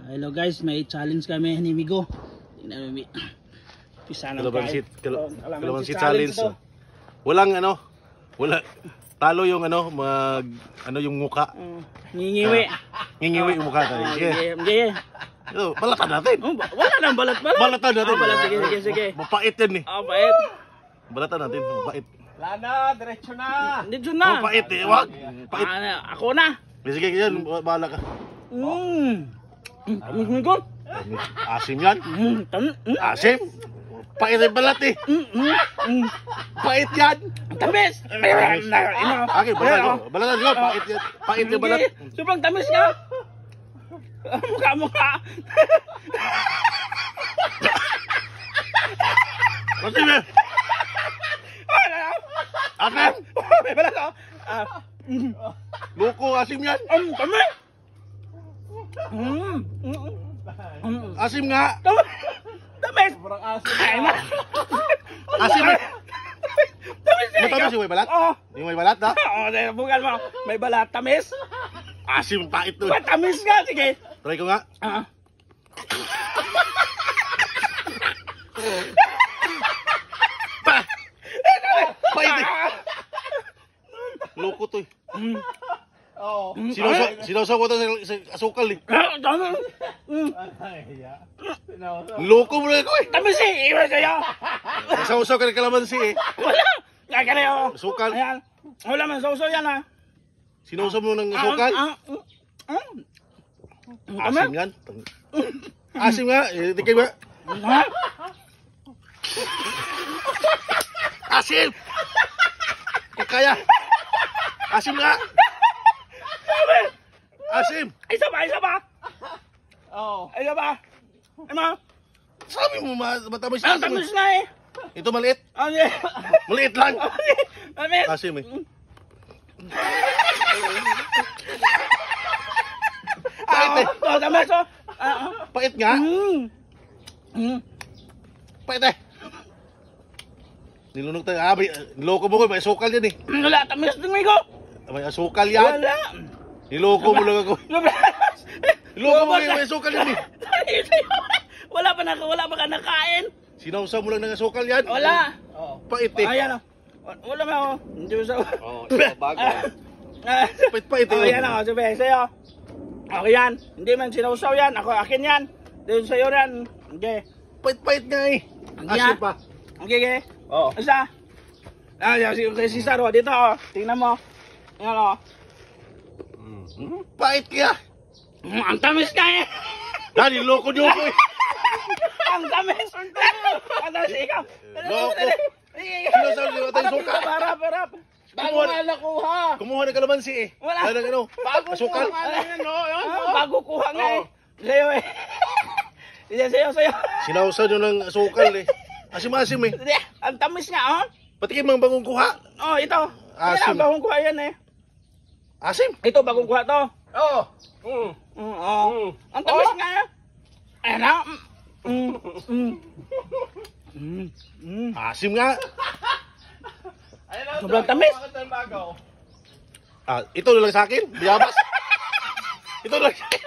Hello guys, may challenge kami ni Migo. Tingnan mo, pisa ng Kalamansi challenge. Walang wala talo yung yung muka. Ngingiwi. Ngingiwi yung muka tayo. Sige. Balatan natin. Wala nang balat. Balatan natin. Sige. Mapait yan eh. Bait. Balatan natin, mapait. Lana, diretso na. Dito na. Mapait eh, wag. Pait. Ako na. Sige yan, bahala ka. Migo. Asim yan. Asim. Pait yung balat eh. Pait yan. Tamis. Okay, balatan ko. Pait yan. Pait yung balat. Sobrang tamis nga. Mukha. Asim eh. Asim. May balat ako. Loko, asim yan. Tamis. Asim nga. Tamis. Sobrang asin. Asim eh. Tamis eh. Matamis yung may balat? Oo. Yung may balat na? Oo, bukan mo. May balat. Tamis. Asim, pait to. Tamis nga. Sige. Try ko nga. Pait eh. Loko to eh. Oo. Sinawsaw ko to sa asukal eh. Ay, ya. Loko mo na ako eh. Tamis eh. Iwan sa'yo. Nasawsaw ka ng kalamansi eh. Wala. Kaya oh. Asukal. Ayan. Wala man. Sausaw yan ha. Sinawsaw mo ng asukal. Asim yan. Asim nga. Tikay ba? Asim! Kung kaya. Asim nga. Asim! Isa pa. Oo. Isa pa. Ano? Sabi mo matamis. Ang tamis na eh. Ito maliit. Okay. Maliit lang. Tamis. Asim eh. Pait eh. Tamis oh. Pait nga. Pait eh. Nilunok tayo. Niloko mo ko. May asukal yan eh. Wala. Tamis din Migo. May asukal yan. Wala. Niloko mo lang ako. Niloko mo yung may asukal yan eh. Wala pa ka nakain. Sinawsaw mo lang ng asukal yan. Wala. Pait eh. Ayan oh. Wala ba ako? Hindi mo sa... Oo, bago. Pait-pait eh. Ayan ako. Sabi sa'yo. Ako yan. Hindi man sinawsaw yan. Akin yan. Doon sa'yo yan. Okay. Pait-pait nga eh. Asim pa. Okay. Oo. Isa. Si Saro. Dito oh. Tingnan mo. Ayan oh. Pait kaya. Ang tamis ka eh. Niloko niyo ko eh. Ang tamis. Ang tamis ikaw. Loko. Sinawsaw niyo tayo suka. Harap. Bago nga nakuha. Kumuha ng kalamansi eh. Wala. Bago asukal. kuha nga yan, no? Bago kuha nga eh. Sa'yo eh. Sa'yo. Sinawsaw niyo ng asukal eh. Asim-asim eh. Ang tamis nga oh. Pati kayo mga bagong kuha. Oh, ito. Asim. Yan, bagong kuha yan eh. Asim. Ito, bagong kuha to. Oo. Ang tamis nga eh. Ano? Asim nga. Sobrang tamis. Bakit ang bago? Ito na lang sa akin. Biyabas. Ito na lang sa akin.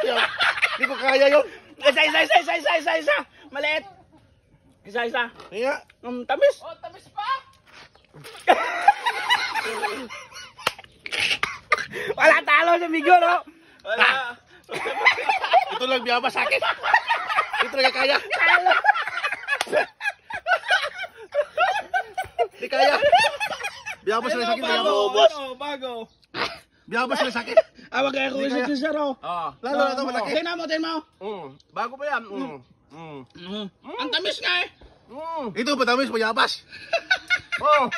Hindi ko kaya yun. Isa. Maliit. Isa. Kaya. Tamis. Oh, tamis pa. Wala talo sa Migo, no? Wala. Ito lang biyabas sa akin. Ito lang kaya. Talo. Hindi kaya. Biyabas lang sa akin. Bago. Biyabas lang sa akin. Wag kaya ko si Saro. Lalo na ito malaki. Tingnan mo. Bago pa yan. Ang tamis nga eh. Ito matamis, mayabas. Oh.